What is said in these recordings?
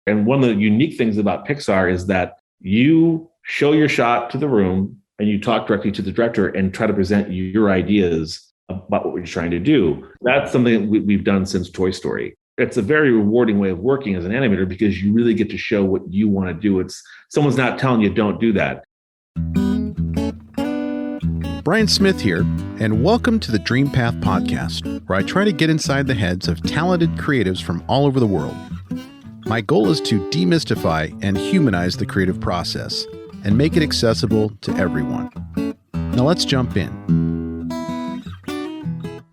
And one of the unique things about Pixar is that you show your shot to the room and you talk directly to the director and try to present your ideas about what we're trying to do. That's something that we've done since Toy Story. It's a very rewarding way of working as an animator because you really get to show what you want to do. It's someone's not telling you don't do that. Brian Smith here, and welcome to the Dream Path podcast, where I try to get inside the heads of talented creatives from all over the world. My goal is to demystify and humanize the creative process and make it accessible to everyone. Now let's jump in.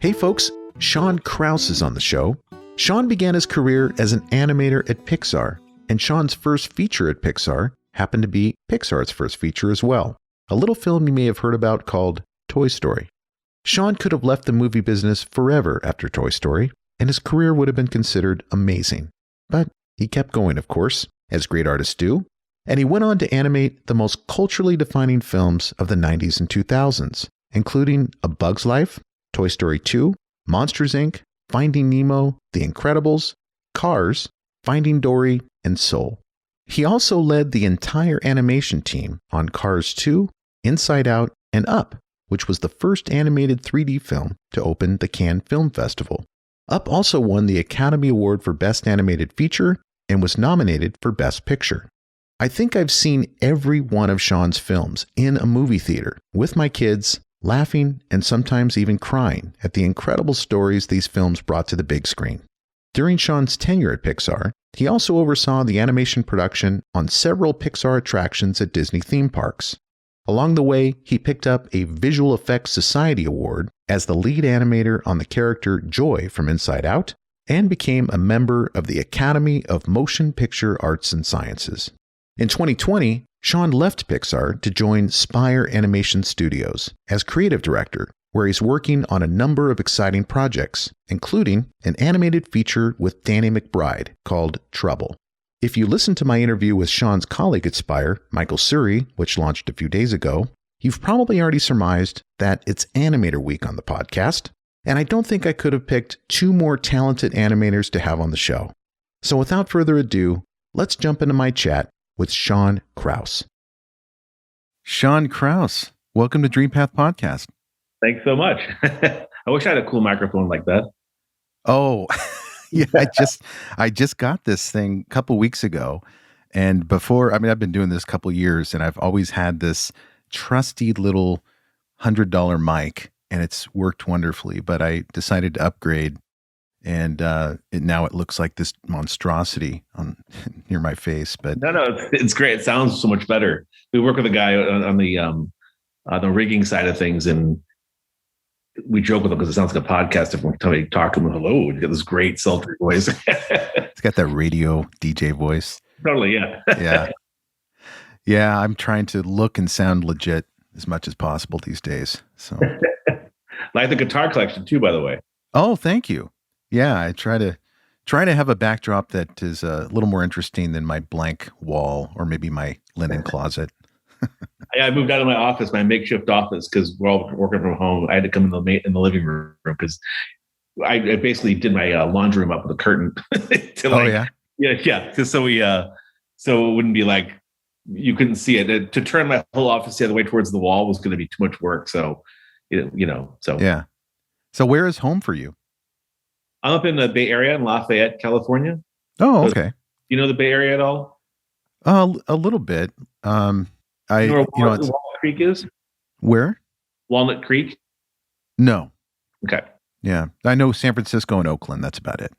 Hey folks, Shawn Krause is on the show. Shawn began his career as an animator at Pixar, and Shawn's first feature at Pixar happened to be Pixar's first feature as well, a little film you may have heard about called Toy Story. Shawn could have left the movie business forever after Toy Story, and his career would have been considered amazing. But he kept going, of course, as great artists do, and he went on to animate the most culturally defining films of the 90s and 2000s, including A Bug's Life, Toy Story 2, Monsters, Inc., Finding Nemo, The Incredibles, Cars, Finding Dory, and Soul. He also led the entire animation team on Cars 2, Inside Out, and Up, which was the first animated 3D film to open the Canne Film Festival. Up also won the Academy Award for Best Animated Feature and was nominated for Best Picture. I think I've seen every one of Shawn's films in a movie theater with my kids, laughing and sometimes even crying at the incredible stories these films brought to the big screen. During Shawn's tenure at Pixar, he also oversaw the animation production on several Pixar attractions at Disney theme parks. Along the way, he picked up a Visual Effects Society Award as the lead animator on the character Joy from Inside Out, and became a member of the Academy of Motion Picture Arts and Sciences. In 2020, Shawn left Pixar to join Spire Animation Studios as creative director, where he's working on a number of exciting projects, including an animated feature with Danny McBride called Trouble. If you listen to my interview with Shawn's colleague at Spire, Michael Suri, which launched a few days ago, you've probably already surmised that it's Animator Week on the podcast, and I don't think I could have picked two more talented animators to have on the show. So without further ado, let's jump into my chat with Shawn Krause. Shawn Krause, welcome to Dream Path Podcast. Thanks so much. I wish I had a cool microphone like that. Oh, yeah, I just got this thing a couple weeks ago. And before, I've been doing this a couple years, and I've always had this trusty little $100 mic, and it's worked wonderfully. But I decided to upgrade, and now it looks like this monstrosity near my face. But no, it's great. It sounds so much better. We work with a guy on the rigging side of things, and we joke with him because it sounds like a podcast. Every time we talk to him, hello, you get this great sultry voice. It's got that radio DJ voice. Totally, yeah. Yeah, I'm trying to look and sound legit as much as possible these days. So, like the guitar collection too, by the way. Oh, thank you. Yeah, I try to have a backdrop that is a little more interesting than my blank wall or maybe my linen closet. I moved out of my office, my makeshift office, because we're all working from home. I had to come in the living room because I basically did my laundry room up with a curtain. So it wouldn't be like you couldn't see it. To turn my whole office the other way towards the wall was going to be too much work. So, yeah. So where is home for you? I'm up in the Bay Area in Lafayette, California. Oh, okay. You know the Bay Area at all? A little bit. You know where Walnut Creek is? Where? Walnut Creek? No. Okay. Yeah. I know San Francisco and Oakland. That's about it.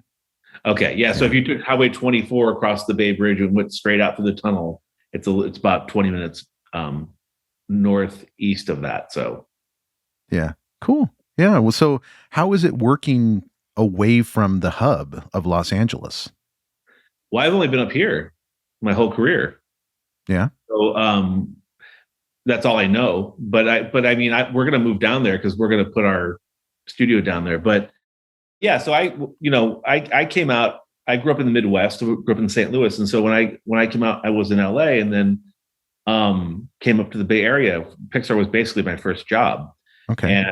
Okay. Yeah. So if you took Highway 24 across the Bay Bridge and went straight out through the tunnel, it's about 20 minutes northeast of that. So. Yeah. Cool. Yeah. Well, so how is it working away from the hub of Los Angeles? Well, I've only been up here my whole career. Yeah. So that's all I know. But we're going to move down there because we're going to put our studio down there. But yeah, so I came out. I grew up in the Midwest. Grew up in St. Louis, and so when I came out, I was in LA, and then came up to the Bay Area. Pixar was basically my first job. Okay.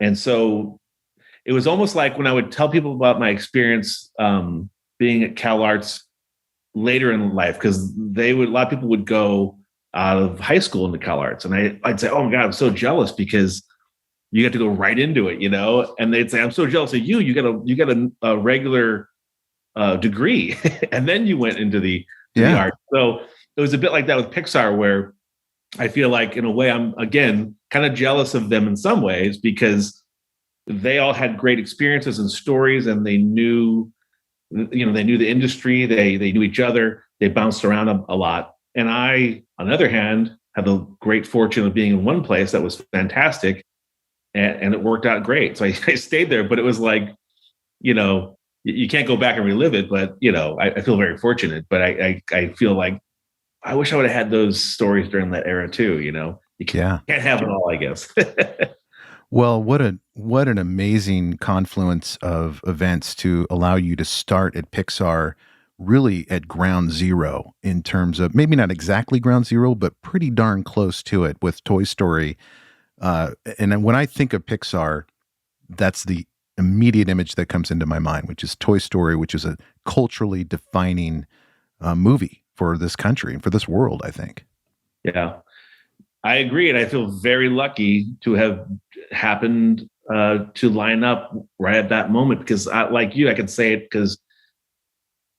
And so it was almost like when I would tell people about my experience being at CalArts later in life, because a lot of people would go out of high school into CalArts, and I'd say, oh my God, I'm so jealous because you get to go right into it, and they'd say, I'm so jealous of you. You got a regular degree, and then you went into the art. So it was a bit like that with Pixar, where I feel like in a way I'm again kind of jealous of them in some ways, because they all had great experiences and stories, and they knew the industry, they knew each other, they bounced around a lot. And I, on the other hand, had the great fortune of being in one place that was fantastic, and it worked out great. So I stayed there, but it was like, you can't go back and relive it, but I feel very fortunate. But I feel like I wish I would have had those stories during that era too. You can't have it all, I guess. Well, what an amazing confluence of events to allow you to start at Pixar really at ground zero, in terms of maybe not exactly ground zero, but pretty darn close to it with Toy Story. And when I think of Pixar, that's the immediate image that comes into my mind, which is Toy Story, which is a culturally defining movie for this country and for this world, I think. Yeah. I agree, and I feel very lucky to have happened to line up right at that moment, because like you, I can say it because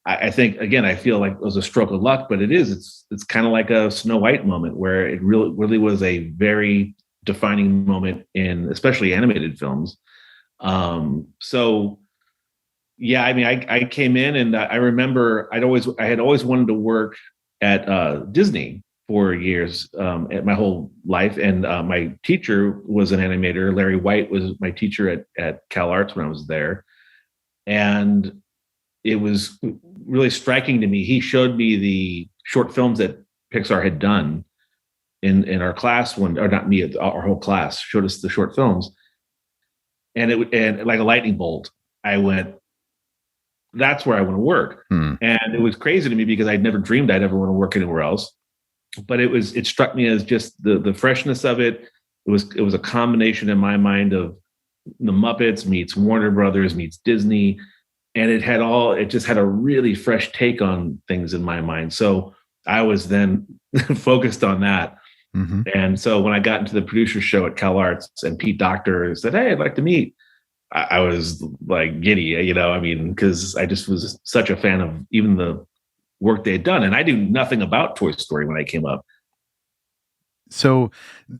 I think, again, I feel like it was a stroke of luck, but it's kind of like a Snow White moment, where it really was a very defining moment in especially animated films. So yeah, I mean, I came in, and I remember I had always wanted to work at Disney for years, at my whole life. And my teacher was an animator. Larry White was my teacher at CalArts when I was there. And it was really striking to me. He showed me the short films that Pixar had done in our class, or not me, our whole class showed us the short films. And like a lightning bolt, I went, that's where I want to work. And it was crazy to me because I'd never dreamed I'd ever want to work anywhere else. But it struck me as just the freshness of it. It was a combination in my mind of the Muppets meets Warner Brothers meets Disney. And it just had a really fresh take on things in my mind. So I was then focused on that. Mm-hmm. And so when I got into the producer show at CalArts, and Pete Docter said, hey, I'd like to meet, I was like giddy, because I just was such a fan of even the work they had done. And I knew nothing about Toy Story when I came up. So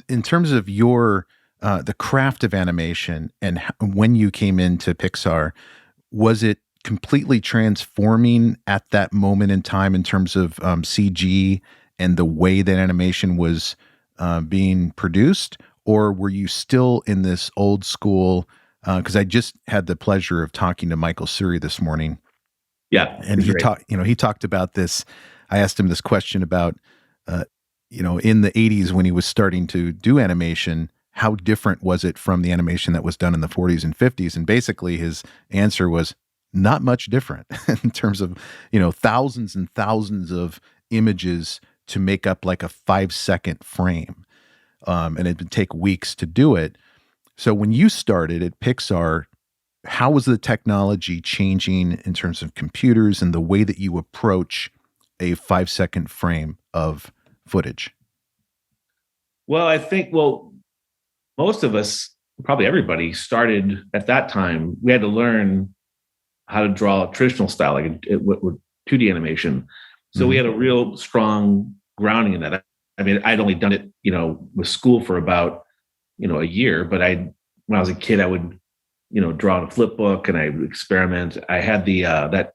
in terms of your, the craft of animation, and when you came into Pixar, was it completely transforming at that moment in time in terms of CG and the way that animation was being produced? Or were you still in this old school? Because I just had the pleasure of talking to Michael Suri this morning. Yeah. And he talked about this. I asked him this question about, in the 80s when he was starting to do animation, how different was it from the animation that was done in the 40s and 50s? And basically his answer was not much different in terms of, thousands and thousands of images to make up like a 5-second frame. And it would take weeks to do it. So when you started at Pixar, how was the technology changing in terms of computers and the way that you approach a 5-second frame of footage? Well, I think, most of us, probably everybody, started at that time. We had to learn how to draw a traditional style, like with 2D animation. So we had a real strong grounding in that. I mean, I'd only done it, with school for about, a year, but when I was a kid, I would, draw in a flip book, and I would experiment. I had the, that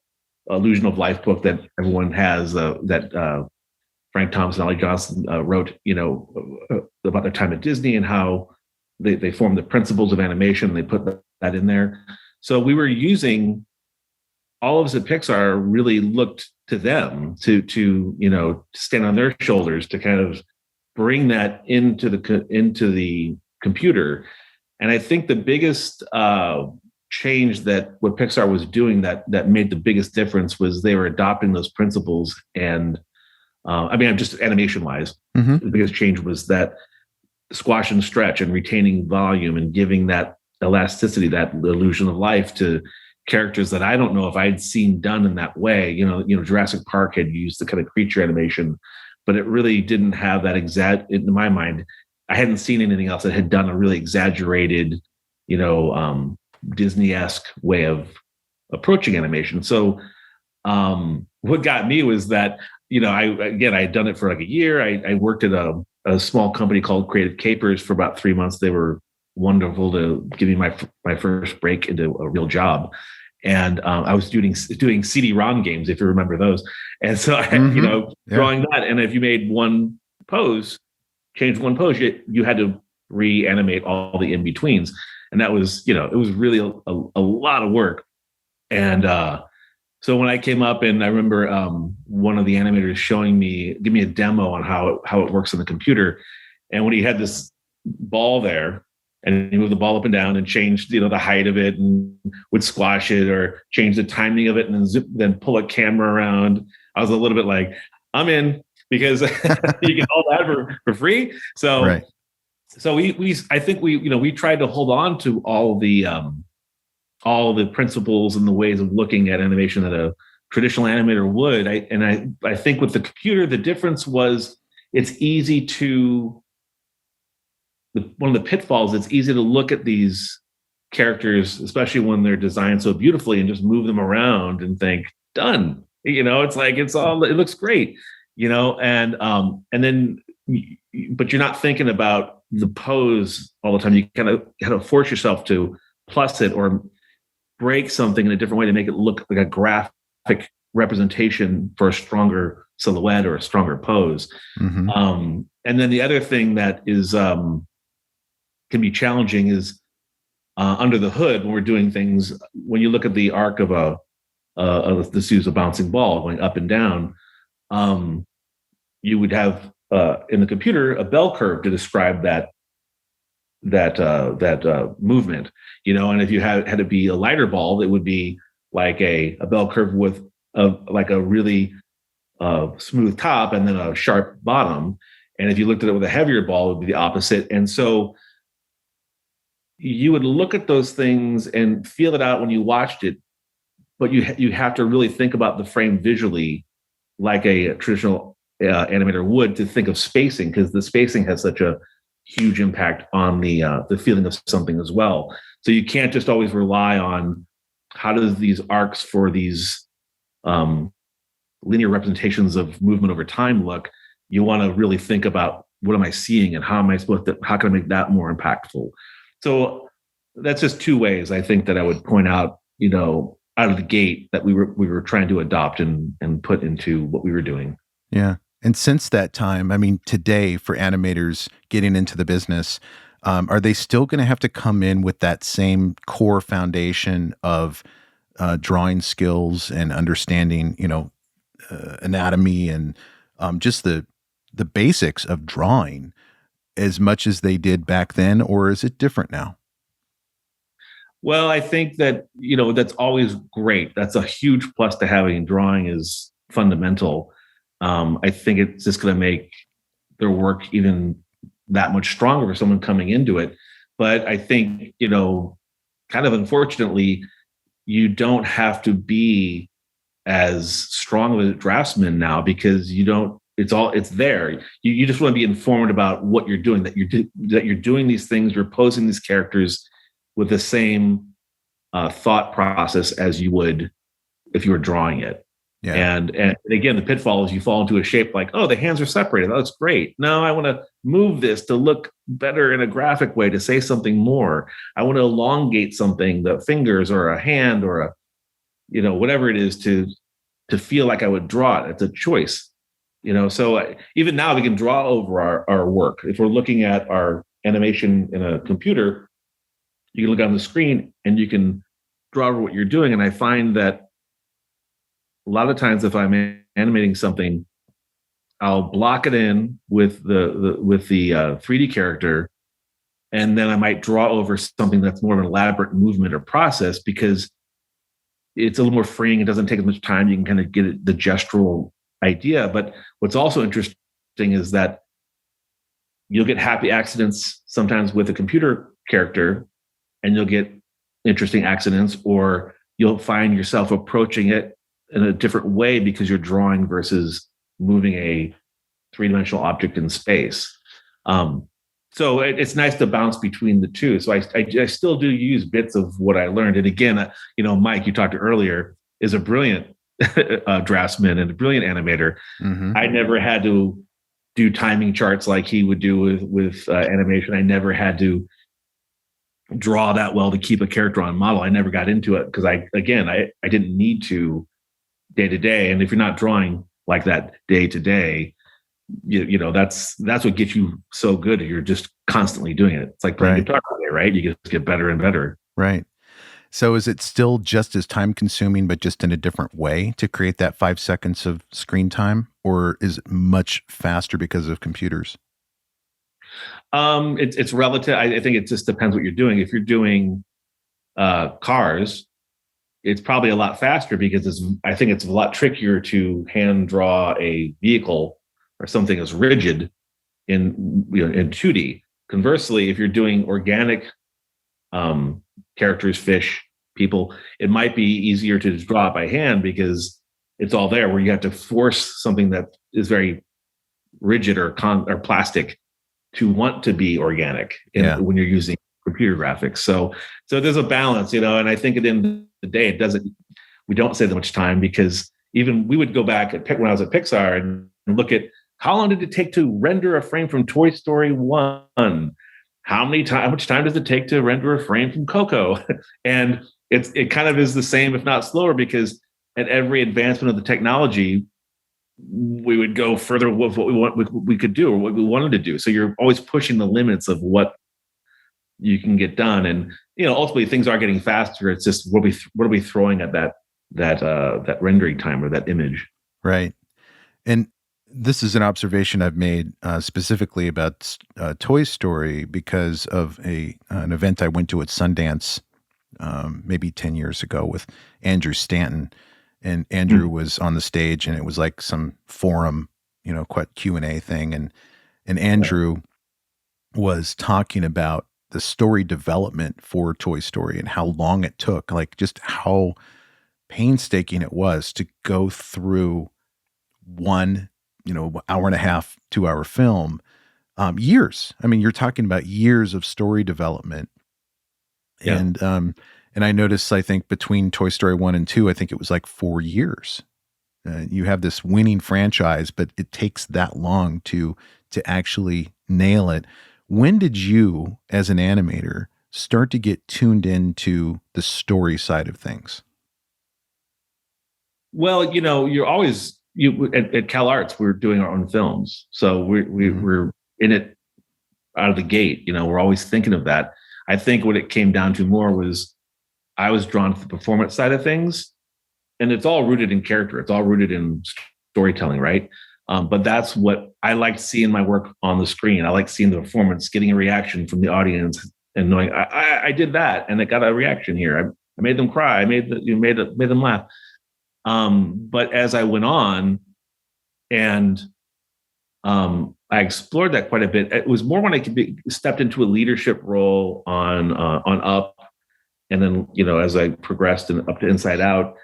Illusion of Life book that everyone has, that Frank Thomas and Ollie Johnson wrote, about their time at Disney and how they formed the principles of animation. And they put that in there. So we were using, all of us at Pixar really looked to them to stand on their shoulders to kind of bring that into the computer. And I think the biggest change that what Pixar was doing that made the biggest difference was they were adopting those principles. And just animation wise, the biggest change was that squash and stretch and retaining volume and giving that elasticity, that illusion of life to characters that I don't know if I'd seen done in that way. Jurassic Park had used the kind of creature animation, but it really didn't have that in my mind. I hadn't seen anything else that had done a really exaggerated, Disney-esque way of approaching animation. So what got me was that, I had done it for like a year. I worked at a small company called Creative Capers for about 3 months. They were wonderful to give me my first break into a real job. And I was doing CD-ROM games, if you remember those. And so, drawing that. And if you made changed one pose, you had to reanimate all the in-betweens. And that was, it was really a lot of work. And so when I came up, and I remember one of the animators give me a demo on how it works on the computer. And when he had this ball there, and he moved the ball up and down and changed, the height of it, and would squash it or change the timing of it, and then pull a camera around, I was a little bit like, I'm in, because you get all that for free. So, right. So I think we tried to hold on to all the principles and the ways of looking at animation that a traditional animator would. I think with the computer, the difference was it's easy to. One of the pitfalls, it's easy to look at these characters, especially when they're designed so beautifully, and just move them around and think, done. It's like it looks great, and then, but you're not thinking about the pose all the time. You kind of force yourself to plus it or break something in a different way to make it look like a graphic representation for a stronger silhouette or a stronger pose. Mm-hmm. And then the other thing that is can be challenging is under the hood when we're doing things. When you look at the arc of this is a bouncing ball going up and down, you would have in the computer a bell curve to describe that movement, and if you had to be a lighter ball, it would be like a bell curve with like a really smooth top and then a sharp bottom. And if you looked at it with a heavier ball, it would be the opposite. And so you would look at those things and feel it out when you watched it, but you have to really think about the frame visually like a traditional animator would, to think of spacing, because the spacing has such a huge impact on the feeling of something as well. So you can't just always rely on how does these arcs for these linear representations of movement over time look. You want to really think about, what am I seeing, and how can I make that more impactful? So that's just two ways I think that I would point out, out of the gate, that we were trying to adopt and put into what we were doing. Yeah. And since that time, I mean, today, for animators getting into the business, are they still going to have to come in with that same core foundation of drawing skills and understanding, anatomy and just the basics of drawing as much as they did back then, or is it different now? Well, I think that, that's always great. That's a huge plus to having. Drawing is fundamental. I think it's just going to make their work even that much stronger for someone coming into it. But I think, kind of unfortunately, you don't have to be as strong of a draftsman now, because it's there. You just want to be informed about what you're doing, that you're doing these things, you're posing these characters with the same thought process as you would if you were drawing it. Yeah. And again, the pitfall is you fall into a shape like, oh, the hands are separated. That looks great. No, I want to move this to look better in a graphic way, to say something more. I want to elongate something, the fingers or a hand or whatever it is, to feel like I would draw it. It's a choice. So even now we can draw over our work. If we're looking at our animation in a computer, you can look on the screen and you can draw over what you're doing. And I find that a lot of times, if I'm animating something, I'll block it in with the 3D character, and then I might draw over something that's more of an elaborate movement or process, because it's a little more freeing. It doesn't take as much time. You can kind of get the gestural idea. But what's also interesting is that you'll get happy accidents sometimes with a computer character, and you'll get interesting accidents or you'll find yourself approaching it in a different way because you're drawing versus moving a three-dimensional object in space. Um, so it's nice to bounce between the two. So I still do use bits of what I learned. And again, Mike, you talked earlier, is a brilliant draftsman and a brilliant animator. Mm-hmm. I never had to do timing charts like he would do with animation. I never had to draw that well to keep a character on model. I never got into it because I didn't need to day to day. And if you're not drawing like that day to day, that's what gets you so good. You're just constantly doing it. It's like playing guitar all day, right? You just get better and better. Right. So is it still just as time consuming, but just in a different way to create that 5 seconds of screen time, or is it much faster because of computers? It's relative. I think it just depends what you're doing. If you're doing cars, it's probably a lot faster because I think it's a lot trickier to hand draw a vehicle or something as rigid in 2D. Conversely, if you're doing organic characters, fish, people, it might be easier to draw it by hand because it's all there, where you have to force something that is very rigid or plastic to want to be organic when you're using computer graphics. So there's a balance, and I think at the end of the day, we don't save that much time, because even we would go back when I was at Pixar and look at how long did it take to render a frame from Toy Story 1? How much time does it take to render a frame from Coco? And it kind of is the same, if not slower, because at every advancement of the technology, we would go further with what we could do or what we wanted to do. So you're always pushing the limits of what you can get done. And, ultimately things are getting faster. It's just, what are we throwing at that rendering time or that image? Right. And this is an observation I've made specifically about Toy Story because of an event I went to at Sundance maybe 10 years ago with Andrew Stanton. And Andrew was on the stage, and it was like some forum, quite Q&A thing. And Andrew was talking about the story development for Toy Story and how long it took, like just how painstaking it was to go through one, hour and a half, 2-hour film, years. I mean, you're talking about years of story development. Yeah. And I noticed, I think between Toy Story 1 and 2, I think it was like 4 years. You have this winning franchise, but it takes that long to actually nail it. When did you, as an animator, start to get tuned into the story side of things? Well, you're always at Cal Arts, we're doing our own films, so we're in it out of the gate. We're always thinking of that. I think what it came down to more was I was drawn to the performance side of things, and it's all rooted in character. It's all rooted in storytelling, right? But that's what I liked seeing my work on the screen. I like seeing the performance, getting a reaction from the audience, and knowing I did that, and it got a reaction here. I made them cry. I made them laugh. But as I went on, and I explored that quite a bit. It was more when I stepped into a leadership role on Up. And then, as I progressed and up to Inside Out,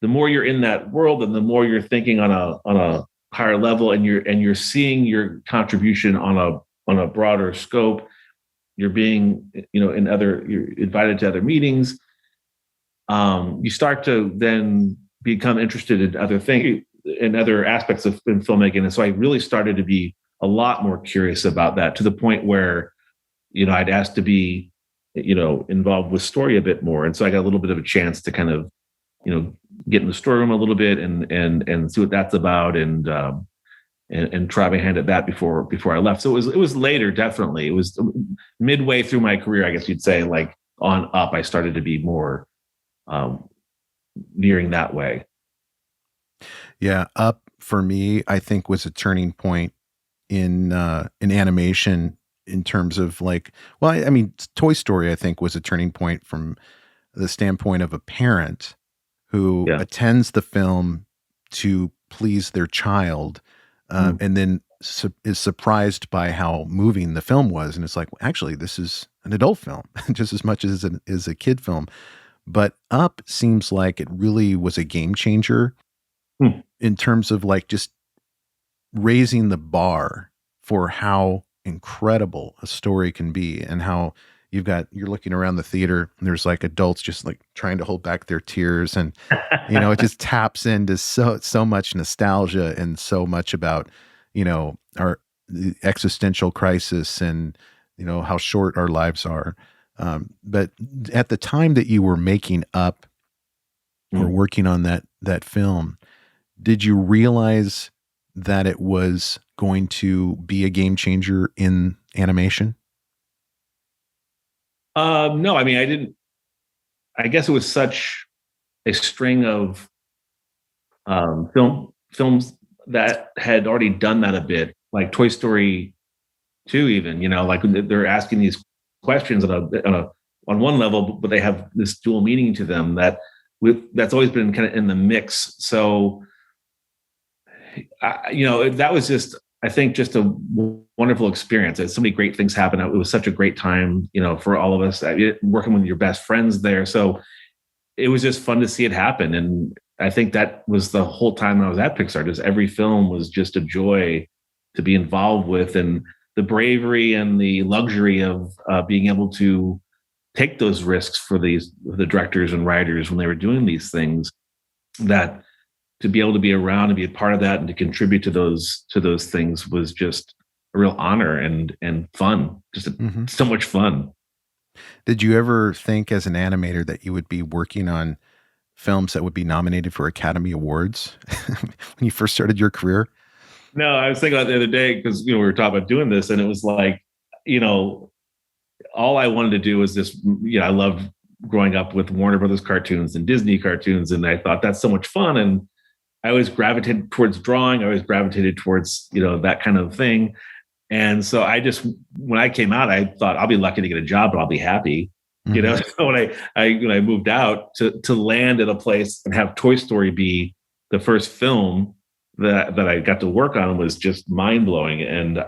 the more you're in that world and the more you're thinking on a higher level, and you're seeing your contribution on a broader scope, you're being, you're invited to other meetings. You start to then become interested in other things, in other aspects of filmmaking. And so I really started to be a lot more curious about that, to the point where, I'd asked to be, involved with story a bit more. And so I got a little bit of a chance to kind of, get in the story room a little bit and see what that's about, and try my hand at that before I left. So it was later, definitely. It was midway through my career, I guess you'd say, like on up, I started to be more nearing that way. Yeah. Up for me, I think, was a turning point in animation, in terms of Toy Story, I think, was a turning point from the standpoint of a parent who attends the film to please their child, and then is surprised by how moving the film was. And it's like, well, actually, this is an adult film just as much as a kid film. but Up seems like it really was a game changer Hmm. in terms of like just raising the bar for how incredible a story can be, and how you're looking around the theater and there's like adults just like trying to hold back their tears, and it just taps into so much nostalgia and so much about our the existential crisis, and how short our lives are. But at the time that you were making Up or Hmm. working on that film, did you realize that it was going to be a game changer in animation? No, I mean, I didn't. I guess it was such a string of films that had already done that a bit, like Toy Story 2, even. Like they're asking these questions on one level, but they have this dual meaning to them that's always been kind of in the mix. So that was just, I think, just a wonderful experience. So many great things happened. It was such a great time, for all of us. Working with your best friends there, so it was just fun to see it happen. And I think that was the whole time I was at Pixar. Just every film was just a joy to be involved with, and the bravery and the luxury of being able to take those risks for the directors and writers when they were doing these things. That to be able to be around and be a part of that and to contribute to those things was just a real honor and fun. Just Hmm. so much fun. Did you ever think as an animator that you would be working on films that would be nominated for Academy Awards when you first started your career? No, I was thinking about it the other day because we were talking about doing this, and it was like, you know, all I wanted to do was this. I loved growing up with Warner Brothers cartoons and Disney cartoons, and I thought that's so much fun. And I always gravitated towards drawing. I always gravitated towards that kind of thing. And so when I came out, I thought I'll be lucky to get a job, but I'll be happy. Hmm. So when I moved out to land at a place and have Toy Story be the first film that I got to work on was just mind blowing. And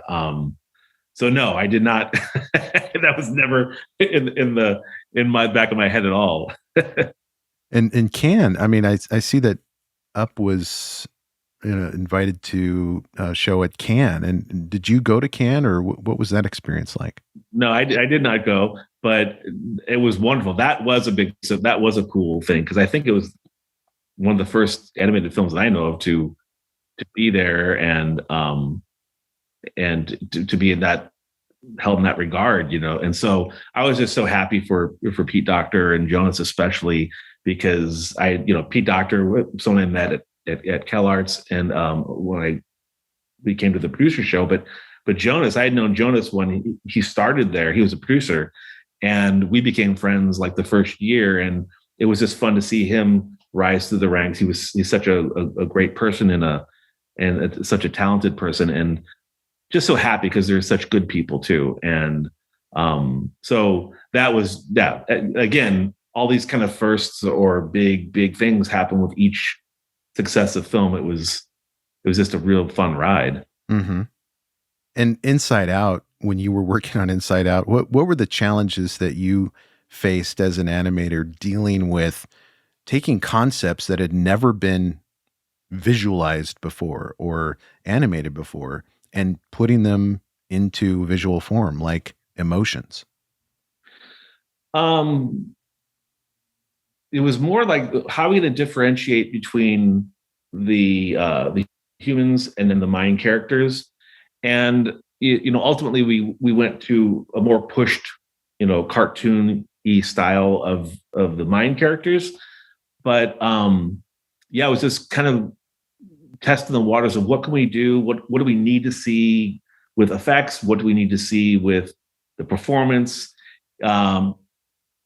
so no, I did not. That was never in my back of my head at all. And Cannes, I mean, I see that Up was invited to show at Cannes. And did you go to Cannes, or what was that experience like? No, I did not go, but it was wonderful. That was a cool thing because I think it was one of the first animated films that I know of to be there and to be in that held in that regard. And so I was just so happy for Pete Docter and Jonas especially because Pete Docter, someone I met at CalArts, and when we came to the producer show, but Jonas, I had known Jonas when he started there. He was a producer, and we became friends like the first year, and it was just fun to see him rise through the ranks. He's such a great person and such a talented person, and just so happy because there's such good people too. And so that was again, all these kind of firsts or big things happen with each successive film. It was just a real fun ride. Hmm. And Inside Out, when you were working on Inside Out, what were the challenges that you faced as an animator dealing with taking concepts that had never been visualized before or animated before and putting them into visual form, like emotions? um it was more like, how are we going to differentiate between the humans and then the mind characters? And ultimately we went to a more pushed, cartoon y style of the mind characters. But yeah, it was just kind of testing the waters of what can we do, what do we need to see with effects, what do we need to see with the performance, um,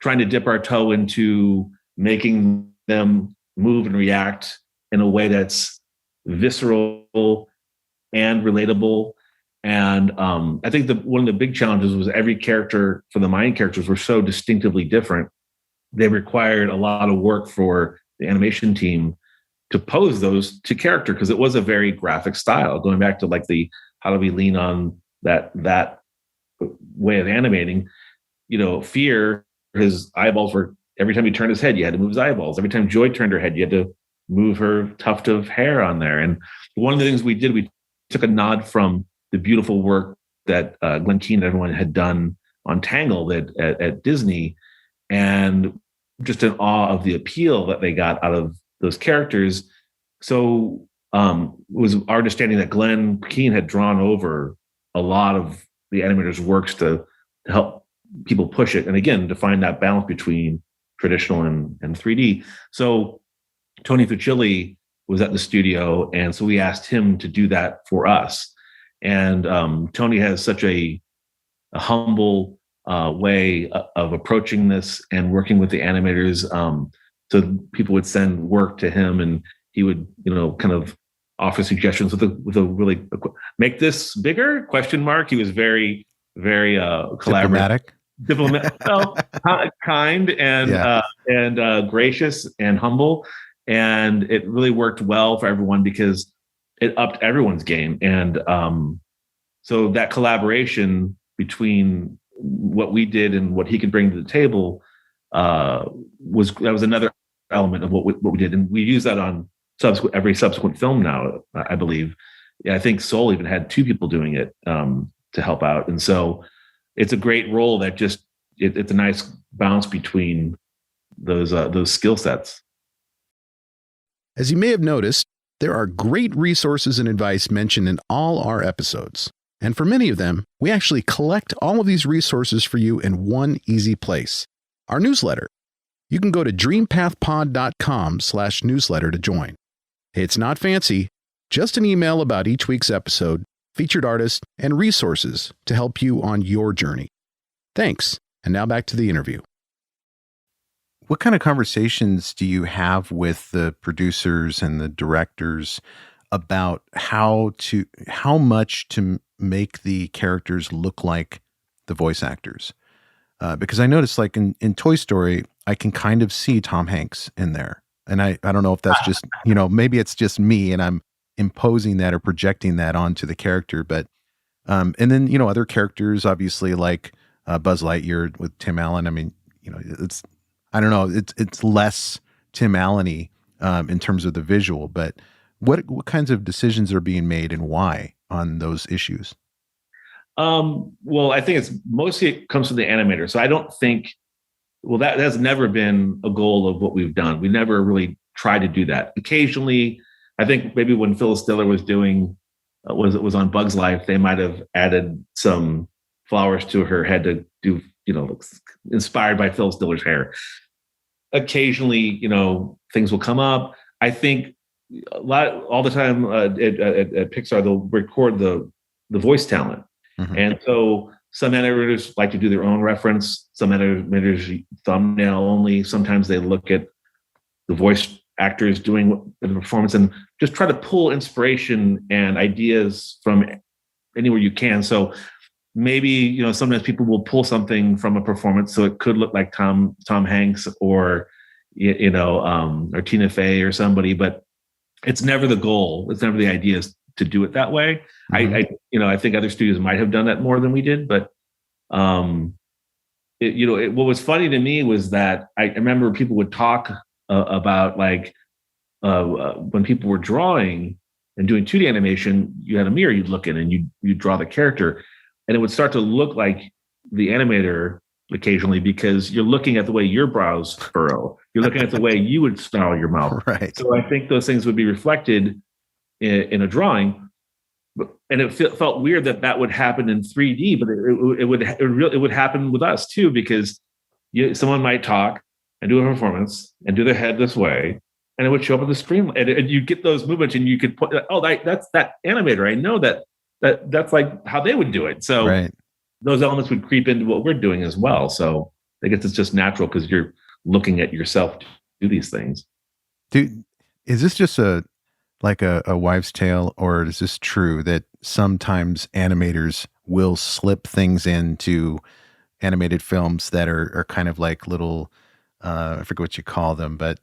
trying to dip our toe into making them move and react in a way that's visceral and relatable. And I think one of the big challenges was every character for the mind characters were so distinctively different. They required a lot of work for the animation team to pose those to character because it was a very graphic style. Going back to like how do we lean on that way of animating? Fear, his eyeballs were every time he turned his head, you had to move his eyeballs. Every time Joy turned her head, you had to move her tuft of hair on there. And one of the things we did, we took a nod from the beautiful work that Glenn Keane and everyone had done on Tangled at Disney, and just in awe of the appeal that they got out of those characters. So it was our understanding that Glenn Keane had drawn over a lot of the animators' works to help people push it. And again, to find that balance between traditional and 3D. So Tony Fucilli was at the studio, and so we asked him to do that for us. And Tony has such a humble way of approaching this and working with the animators. So people would send work to him, and he would, kind of offer suggestions with a really make this bigger ? He was very, very collaborative, well, kind and gracious and humble, and it really worked well for everyone because it upped everyone's game. And so that collaboration between what we did and what he could bring to the table was another element of what we did, and we use that on every subsequent film now, I believe. Yeah, I think Soul even had 2 people doing it to help out, and so it's a great role that just it's a nice balance between those skill sets. As you may have noticed, there are great resources and advice mentioned in all our episodes. And for many of them, we actually collect all of these resources for you in one easy place, our newsletter. You can go to dreampathpod.com/newsletter to join. It's not fancy, just an email about each week's episode, featured artists, and resources to help you on your journey. Thanks. And now back to the interview. What kind of conversations do you have with the producers and the directors about how much to make the characters look like the voice actors? Because I noticed, like in Toy Story, I can kind of see Tom Hanks in there. And I don't know if that's just, maybe it's just me and I'm imposing that or projecting that onto the character. But, and then, other characters, obviously, like Buzz Lightyear with Tim Allen. I mean, I don't know, it's less Tim Allen-y in terms of the visual, but what kinds of decisions are being made and why on those issues? Well, I think it comes from the animator. So I don't think, that has never been a goal of what we've done. We never really tried to do that. Occasionally, I think maybe when Phyllis Diller was doing, was on Bug's Life, they might have added some flowers to her head to do, inspired by Phyllis Diller's hair. Occasionally, things will come up. I think all the time at Pixar, they'll record the voice talent. Mm-hmm. And so some animators like to do their own reference. Some animators thumbnail only. Sometimes they look at the voice actors doing the performance and just try to pull inspiration and ideas from anywhere you can. So maybe, sometimes people will pull something from a performance so it could look like Tom Hanks or, or Tina Fey or somebody, but it's never the goal. It's never the idea is to do it that way. Mm-hmm. I think other studios might have done that more than we did, but what was funny to me was that I remember people would talk about when people were drawing and doing 2D animation, you had a mirror you'd look in and you draw the character, and it would start to look like the animator occasionally because you're looking at the way your brows furrow. You're looking at the way you would snarl your mouth. Right. So I think those things would be reflected in a drawing, and it felt weird that would happen in 3D, but it would happen with us too, because someone might talk and do a performance and do their head this way, and it would show up on the screen, and you get those movements, and you could put, that's that animator. I know that's like how they would do it. So right. Those elements would creep into what we're doing as well. So I guess it's just natural because you're looking at yourself to do these things. Dude, is this just a wives' tale, or is this true that sometimes animators will slip things into animated films that are kind of like little, I forget what you call them, but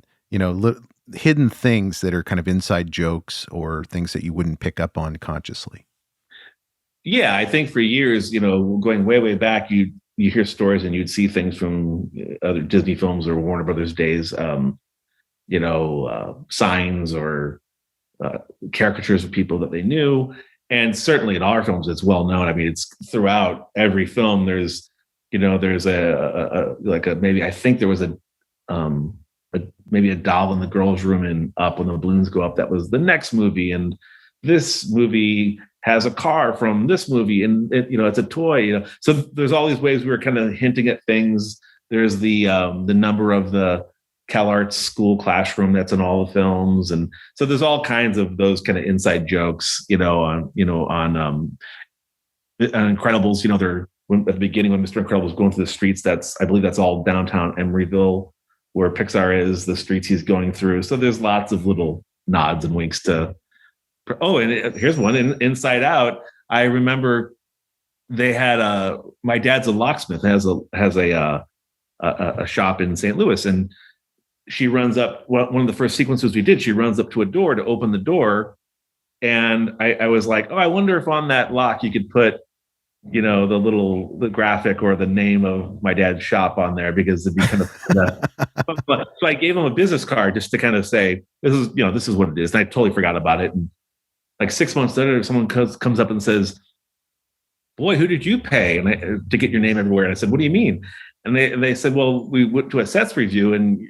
hidden things that are kind of inside jokes or things that you wouldn't pick up on consciously? Yeah, I think for years, going way, way back, you hear stories and you'd see things from other Disney films or Warner Brothers days, signs or caricatures of people that they knew. And certainly in our films, it's well known. I mean, it's throughout every film. There's maybe I think there was maybe a doll in the girls' room in Up when the balloons go up. That was the next movie, and this movie has a car from this movie, and it's a toy. So there's all these ways we were kind of hinting at things. There's the number of the CalArts school classroom that's in all the films, and so there's all kinds of those kind of inside jokes, on Incredibles. At the beginning when Mr. Incredible was going through the streets, I believe that's all downtown Emeryville, where Pixar is, the streets he's going through. So there's lots of little nods and winks to. Oh, and here's one Inside Out. I remember they had my dad's a locksmith, has a shop in St. Louis, and she runs up. One of the first sequences we did, she runs up to a door to open the door, and I was like, oh, I wonder if on that lock you could put, the graphic or the name of my dad's shop on there, because it'd be kind of. So I gave him a business card just to kind of say, this is what it is. And I totally forgot about it. And like 6 months later, someone comes up and says, boy, who did you pay to get your name everywhere? And I said, what do you mean? And they said, well, we went to a sets review and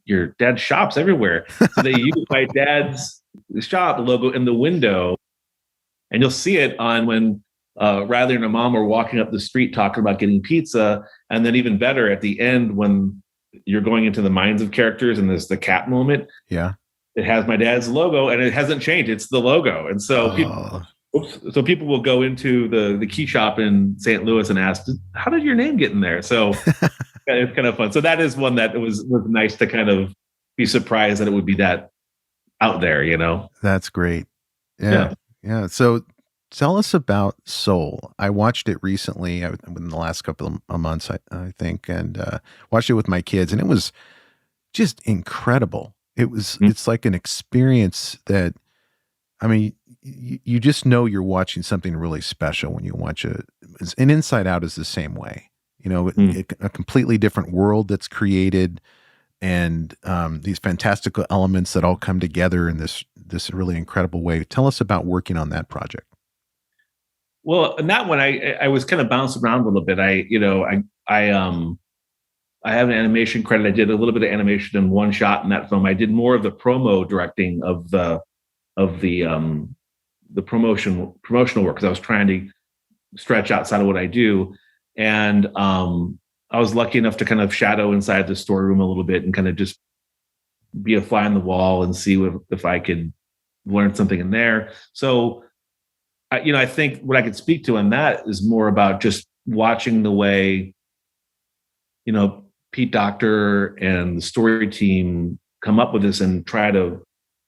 your dad's shop's everywhere. So they used my dad's shop logo in the window. And you'll see it on when Riley and her mom were walking up the street talking about getting pizza. And then even better, at the end, when you're going into the minds of characters and there's the cat moment. Yeah. It has my dad's logo and it hasn't changed. It's the logo. And so people will go into the key shop in St. Louis and ask, how did your name get in there? So it's kind of fun. So that is one that it was nice to kind of be surprised that it would be that out there, That's great. Yeah. So tell us about Soul. I watched it recently in the last couple of months, I think, and watched it with my kids, and it was just incredible. It's like an experience that, I mean, you just know you're watching something really special when you watch it. And Inside Out is the same way, a completely different world that's created, and these fantastical elements that all come together in this really incredible way. Tell us about working on that project. Well, in that one, I was kind of bouncing around a little bit. I have an animation credit. I did a little bit of animation in one shot in that film. I did more of the promo directing of the promotional work, because I was trying to stretch outside of what I do. And I was lucky enough to kind of shadow inside the storeroom a little bit and kind of just be a fly on the wall and see if I could learn something in there. So, I think what I could speak to on that is more about just watching the way, Pete Docter and the story team come up with this and try to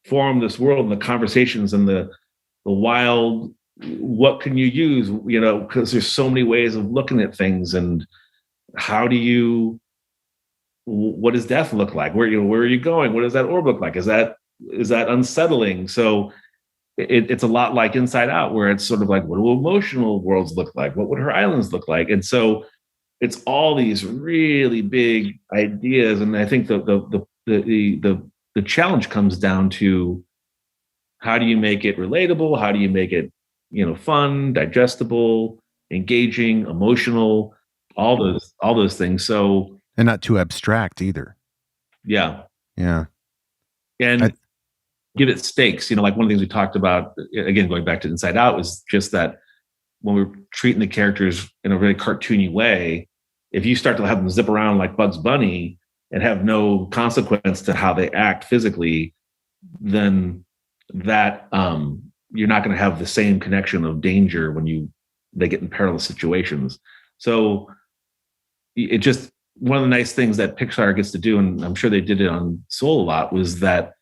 form this world and the conversations and the wild, what can you use, because there's so many ways of looking at things, and what does death look like? Where are you going? What does that orb look like? Is that unsettling? So it's a lot like Inside Out, where it's sort of like, what do emotional worlds look like? What would her islands look like? And so it's all these really big ideas. And I think the challenge comes down to, how do you make it relatable? How do you make it, fun, digestible, engaging, emotional, all those things. So, and not too abstract either. Yeah. Yeah. And give it stakes. Like one of the things we talked about, again, going back to Inside Out, was just that when we're treating the characters in a really cartoony way, if you start to have them zip around like Bugs Bunny and have no consequence to how they act physically, then that you're not going to have the same connection of danger when they get in perilous situations. So it just, one of the nice things that Pixar gets to do, and I'm sure they did it on Soul a lot, was that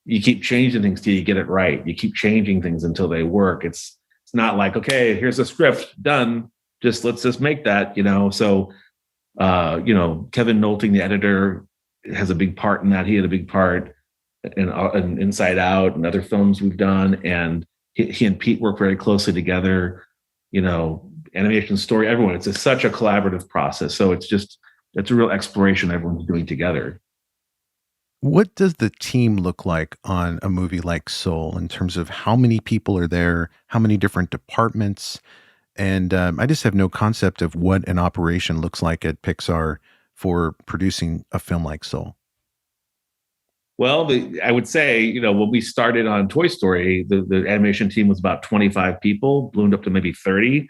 you keep changing things till you get it right. You keep changing things until they work. It's not like, okay, here's a script done, let's just make that, So Kevin Nolting, the editor, has a big part in that. He had a big part in Inside Out and other films we've done, and he and Pete work very closely together. animation story, everyone. It's such a collaborative process. So it's a real exploration everyone's doing together. What does the team look like on a movie like Soul in terms of how many people are there, how many different departments? And I just have no concept of what an operation looks like at Pixar for producing a film like Soul. Well, I would say, when we started on Toy Story, the animation team was about 25 people, ballooned up to maybe 30.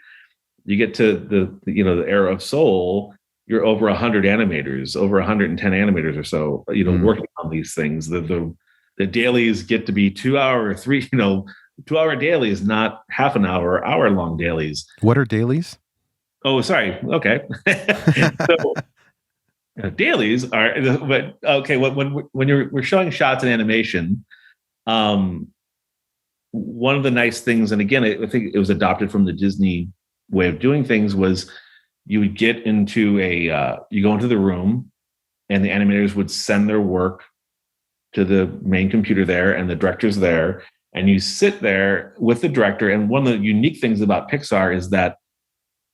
You get to the era of Soul, you're over 100 animators, over 110 animators or so, working on these things. The dailies get to be 2 hour or 2 hour dailies, not half an hour long dailies. What are dailies? Oh, sorry. Okay. So, dailies are, but okay. When we're showing shots in animation, one of the nice things, and again, I think it was adopted from the Disney way of doing things, was you would get into you go into the room, and the animators would send their work to the main computer there, and the director's there, and you sit there with the director. And one of the unique things about Pixar is that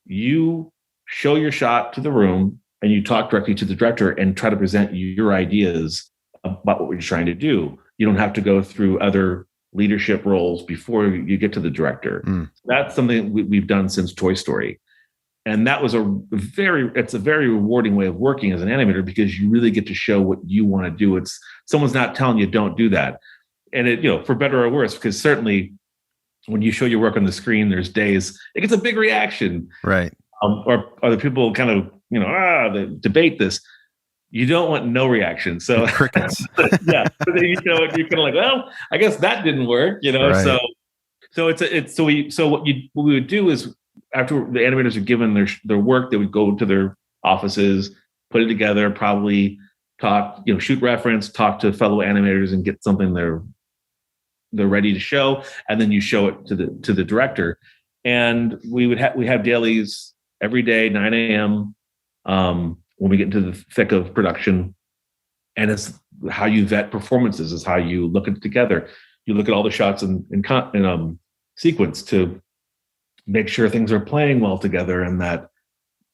you show your shot to the room and you talk directly to the director and try to present your ideas about what you're trying to do. You don't have to go through other leadership roles before you get to the director. That's something we've done since Toy Story. And that was it's a very rewarding way of working as an animator, because you really get to show what you want to do. Someone's not telling you don't do that. And it, for better or worse, because certainly when you show your work on the screen, there's days it gets a big reaction. Right. Or other people kind of, they debate this. You don't want no reaction. So crickets. Yeah. So then, you're kind of like, well, I guess that didn't work, Right. So what we would do is, after the animators are given their work, they would go to their offices, put it together, probably talk, shoot reference, talk to fellow animators, and get something they're ready to show, and then you show it to the director. And we have dailies every day, 9 a.m. When we get into the thick of production. And it's how you vet performances, is how you look at it together. You look at all the shots in sequence to make sure things are playing well together, and that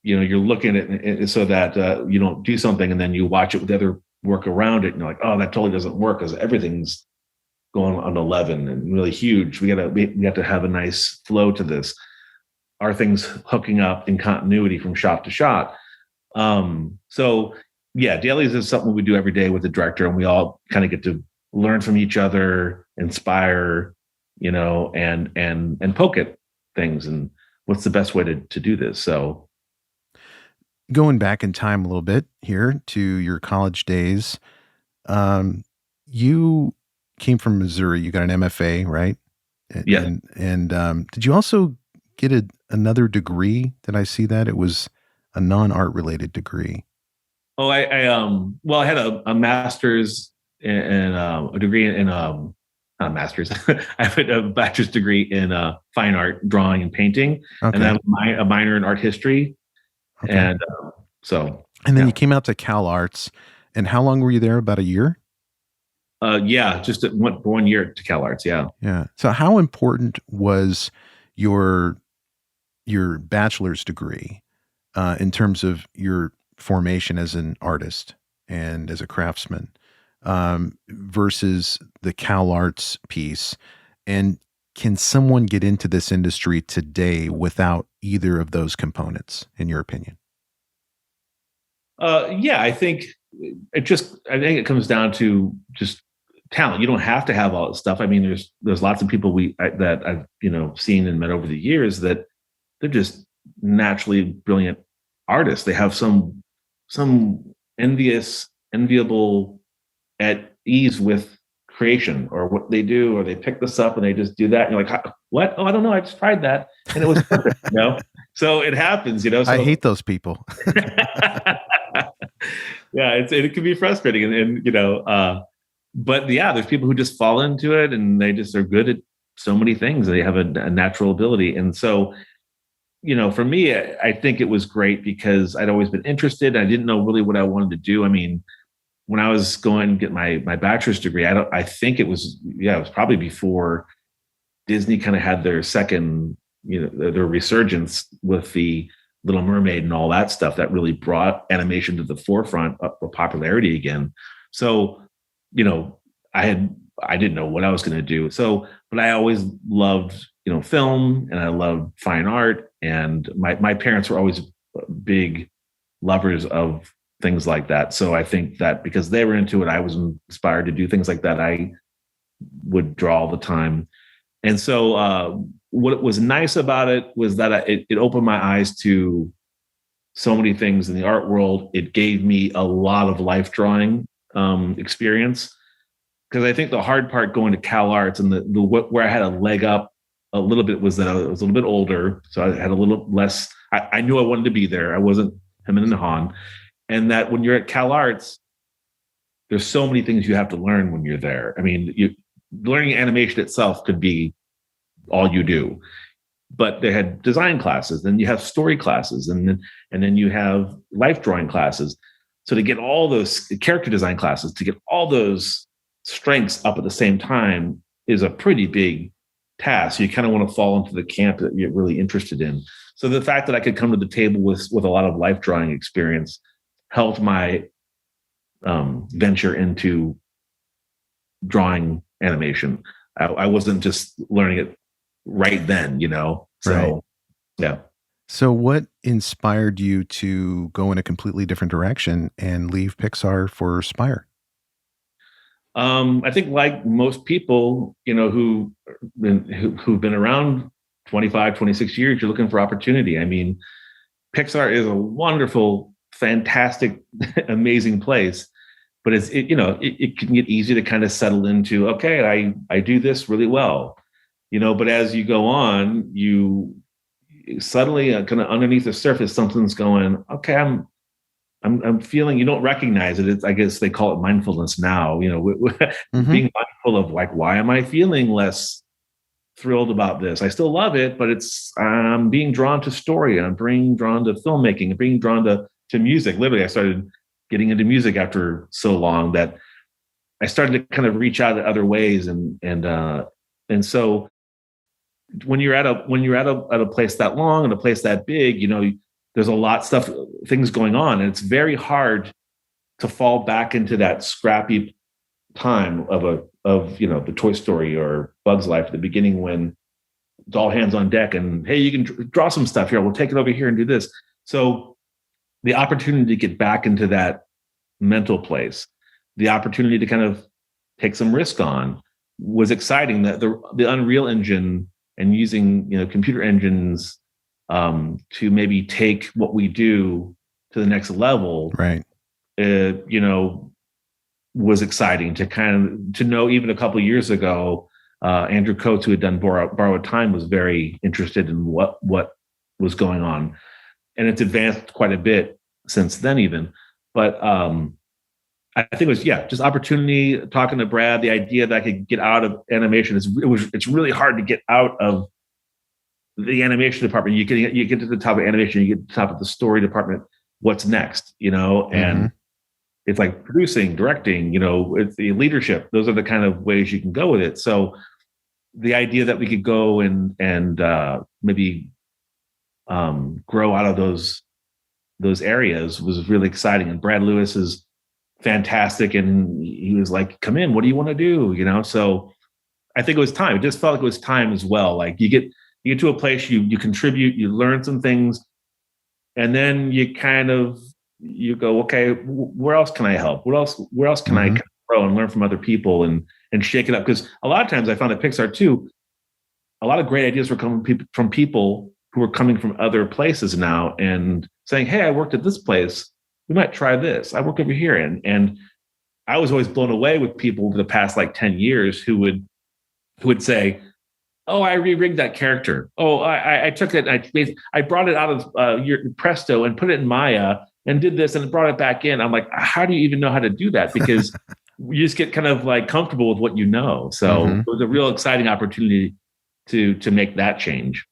you're looking at it so that you don't do something and then you watch it with the other work around it and you're like, oh, that totally doesn't work because everything's going on 11 and really huge. We have to have a nice flow to this. Are things hooking up in continuity from shot to shot? So yeah, dailies is something we do every day with the director, and we all kind of get to learn from each other, inspire, and poke at things and what's the best way to do this. So going back in time a little bit here to your college days, you came from Missouri. You got an MFA, right? Yeah. And did you also get another degree? Did I see that it was a non-art related degree? Oh, I had a master's and a degree in not a master's. I had a bachelor's degree in fine art, drawing and painting, Okay. and then a minor in art history. Okay. And and then you came out to Cal Arts. And how long were you there? About a year? Just one year to Cal Arts. Yeah. Yeah. So how important was your bachelor's degree in terms of your formation as an artist and as a craftsman versus the Cal Arts piece? And can someone get into this industry today without either of those components, in your opinion? I think it comes down to just talent. You don't have to have all this stuff. I mean, there's lots of people that I've seen and met over the years that they're just naturally brilliant artists. They have some enviable at ease with creation or what they do, or they pick this up and they just do that. And you're like, what? Oh, I don't know. I just tried that and it was perfect. So it happens. So, I hate those people. Yeah, it can be frustrating, but yeah, there's people who just fall into it and they just are good at so many things. They have a natural ability, and so for me, I think it was great because I'd always been interested. I didn't know really what I wanted to do. I mean, when I was going to get my bachelor's degree, I think it was probably before Disney kind of had their second their resurgence with the Little Mermaid and all that stuff that really brought animation to the forefront of popularity again. So, I didn't know what I was going to do. So, but I always loved, film, and I loved fine art. And my parents were always big lovers of things like that. So I think that because they were into it, I was inspired to do things like that. I would draw all the time. And so what was nice about it was that it opened my eyes to so many things in the art world. It gave me a lot of life drawing experience, because I think the hard part going to Cal Arts and where I had a leg up a little bit was that I was a little bit older, so I had a little less. I knew I wanted to be there. I wasn't hemming and hawing, and that when you're at Cal Arts, there's so many things you have to learn when you're there. I mean, learning animation itself could be all you do, but they had design classes, then you have story classes, and then you have life drawing classes. So to get all those character design classes, to get all those strengths up at the same time is a pretty big task. You kind of want to fall into the camp that you're really interested in. So the fact that I could come to the table with a lot of life drawing experience helped my venture into drawing animation. I wasn't just learning it right then, So, Right. yeah. So what inspired you to go in a completely different direction and leave Pixar for Spire? I think like most people, who've been around 25, 26 years, you're looking for opportunity. I mean, Pixar is a wonderful, fantastic, amazing place, but it can get easy to kind of settle into, okay, I do this really well, but as you go on, you suddenly kind of underneath the surface, something's going, okay, I'm feeling, you don't recognize it. I guess they call it mindfulness now, Mm-hmm. being mindful of like, why am I feeling less thrilled about this? I still love it, but I'm being drawn to story. I'm being drawn to filmmaking. I'm being drawn to music. Literally, I started getting into music after so long that I started to kind of reach out in other ways. And so when you're at a place that long and a place that big, there's a lot of things going on, and it's very hard to fall back into that scrappy time of the Toy Story or Bug's Life at the beginning, when it's all hands on deck and, hey, you can draw some stuff here, we'll take it over here and do this. So the opportunity to get back into that mental place, the opportunity to kind of take some risk on, was exciting. That the Unreal Engine and using computer engines to maybe take what we do to the next level, Right. Was exciting to know. Even a couple of years ago, Andrew Coates, who had done Borrowed Time, was very interested in what was going on, and it's advanced quite a bit since then even. But I think it was, just opportunity, talking to Brad, the idea that I could get out of animation. It's really hard to get out of the animation department. You get to the top of animation, you get to the top of the story department. What's next? And it's like producing, directing, it's the leadership. Those are the kind of ways you can go with it. So the idea that we could go and maybe grow out of those areas was really exciting. And Brad Lewis is fantastic, and he was like, come in, what do you want to do? So I think it was time. It just felt like it was time as well. Like you get to a place, you contribute, you learn some things, and then you go, okay, where else can I help? Where else can I grow and learn from other people and shake it up? Because a lot of times I found at Pixar too, a lot of great ideas were coming from people who were coming from other places now and saying, hey, I worked at this place, we might try this. I work over here. And I was always blown away with people over the past like 10 years who would say, oh, I re-rigged that character. Oh, I took it, I brought it out of your Presto and put it in Maya and did this and brought it back in. I'm like, how do you even know how to do that? Because you just get kind of like comfortable with what you know. So it was a real exciting opportunity to make that change.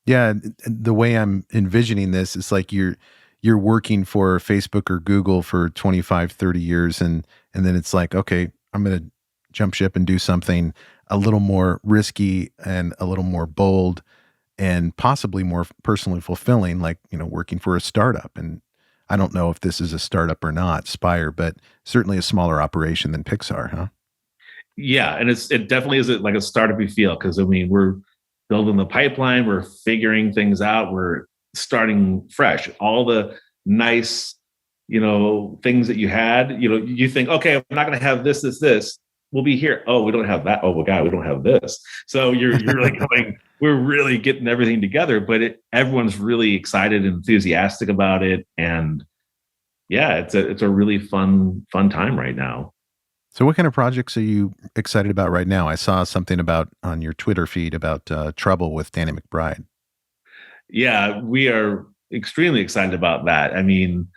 Yeah, the way I'm envisioning this is like you're working for Facebook or Google for 25, 30 years, and then it's like, okay, I'm going to jump ship and do something a little more risky and a little more bold. and possibly more personally fulfilling, like, working for a startup. And I don't know if this is a startup or not, Spire, but certainly a smaller operation than Pixar, huh? Yeah, and it definitely is like a startup-y feel, because I mean we're building the pipeline, we're figuring things out, we're starting fresh. All the nice, things that you had, you think, okay, I'm not going to have this. We'll be here. Oh, we don't have that. Oh my God, we don't have this. So you're like going, we're really getting everything together, but everyone's really excited and enthusiastic about it, and yeah, it's a really fun time right now. So what kind of projects are you excited about right now? I saw something about on your Twitter feed about Trouble with Danny McBride. Yeah, we are extremely excited about that. I mean,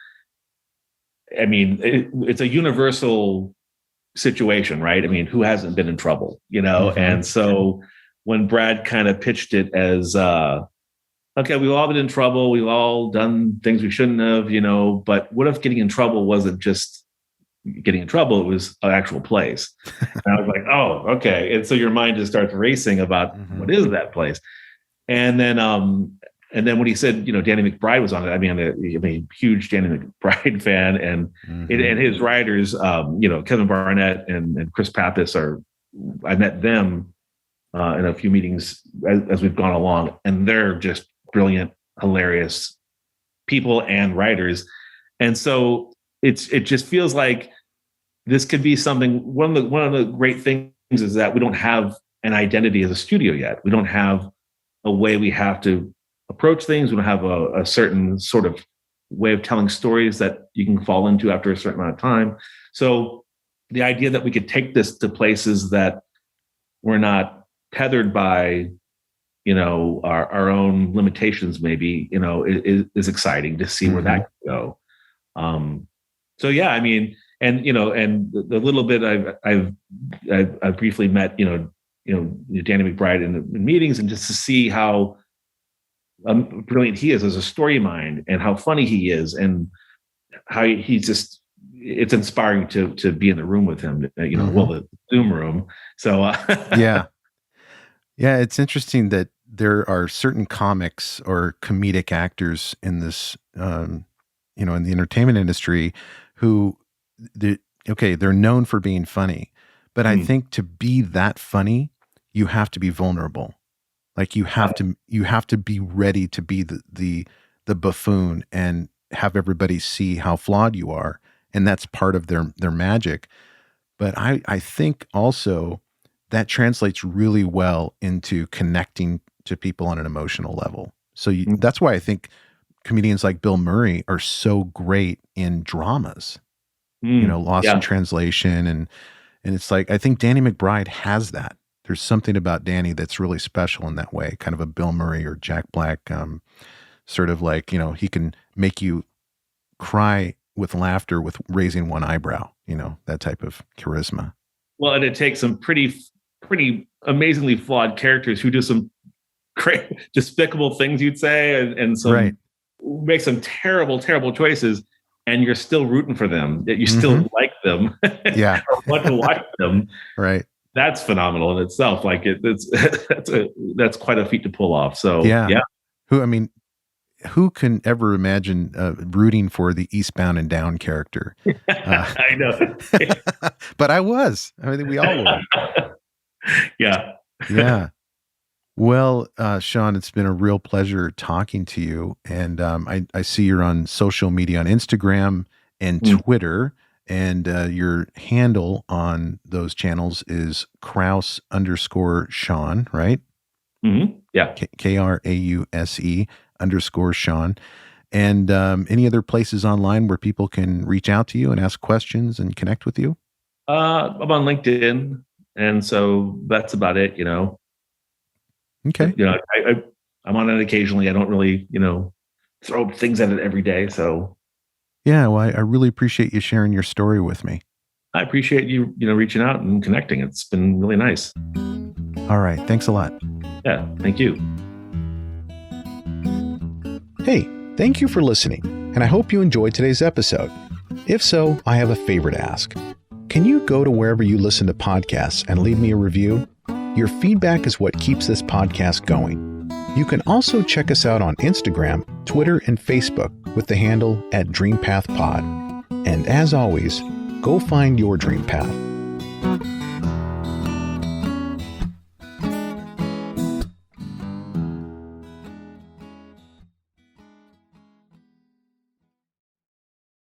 it's a universal situation, right? I mean, who hasn't been in trouble, Mm-hmm. And so when Brad kind of pitched it as, okay, we've all been in trouble, we've all done things we shouldn't have, but what if getting in trouble wasn't just getting in trouble, it was an actual place? And I was like, oh, okay. And so your mind just starts racing about what is that place? And then when he said, Danny McBride was on it, I'm a huge Danny McBride fan, and and his writers, Kevin Barnett and Chris Pappas I met them in a few meetings as we've gone along, and they're just brilliant, hilarious people and writers. And so it just feels like this could be something. One of the great things is that we don't have an identity as a studio yet. We don't have a way we have to approach things. We don't have a certain sort of way of telling stories that you can fall into after a certain amount of time. So the idea that we could take this to places that we're not tethered by, our own limitations, maybe, is exciting to see where that can go. So yeah, I mean, and the little bit I've briefly met, Danny McBride in meetings, and just to see how brilliant he is as a story mind, and how funny he is, and how it's inspiring to be in the room with him, the Zoom room. So yeah, it's interesting that there are certain comics or comedic actors in this, in the entertainment industry who, they're known for being funny, but I think to be that funny, you have to be vulnerable. Like you have to be ready to be the buffoon and have everybody see how flawed you are. And that's part of their magic. But I think also that translates really well into connecting to people on an emotional level. So that's why I think comedians like Bill Murray are so great in dramas, Lost in Translation. And it's like, I think Danny McBride has that. There's something about Danny that's really special in that way, kind of a Bill Murray or Jack Black, sort of like, he can make you cry with laughter with raising one eyebrow, that type of charisma. Well, and it takes some pretty amazingly flawed characters who do some great, despicable things, you'd say, and some make some terrible choices, and you're still rooting for them. You still like them, or want to watch them, right? That's phenomenal in itself. Like that's quite a feat to pull off. So yeah. Who can ever imagine rooting for the Eastbound and Down character? I know, but I was. I mean, we all were. Yeah. Well, Shawn, it's been a real pleasure talking to you. And I see you're on social media on Instagram and Twitter, and your handle on those channels is Krause_Shawn, right? Yeah. KRAUSE_Shawn. And any other places online where people can reach out to you and ask questions and connect with you? I'm on LinkedIn, and so that's about it. Okay. I'm on it occasionally. I don't really, throw things at it every day. So yeah, well, I really appreciate you sharing your story with me. I appreciate you, reaching out and connecting. It's been really nice. All right. Thanks a lot. Yeah. Thank you. Hey, thank you for listening, and I hope you enjoyed today's episode. If so, I have a favor to ask. Can you go to wherever you listen to podcasts and leave me a review? Your feedback is what keeps this podcast going. You can also check us out on Instagram, Twitter, and Facebook with the handle @DreamPathPod. And as always, go find your dream path.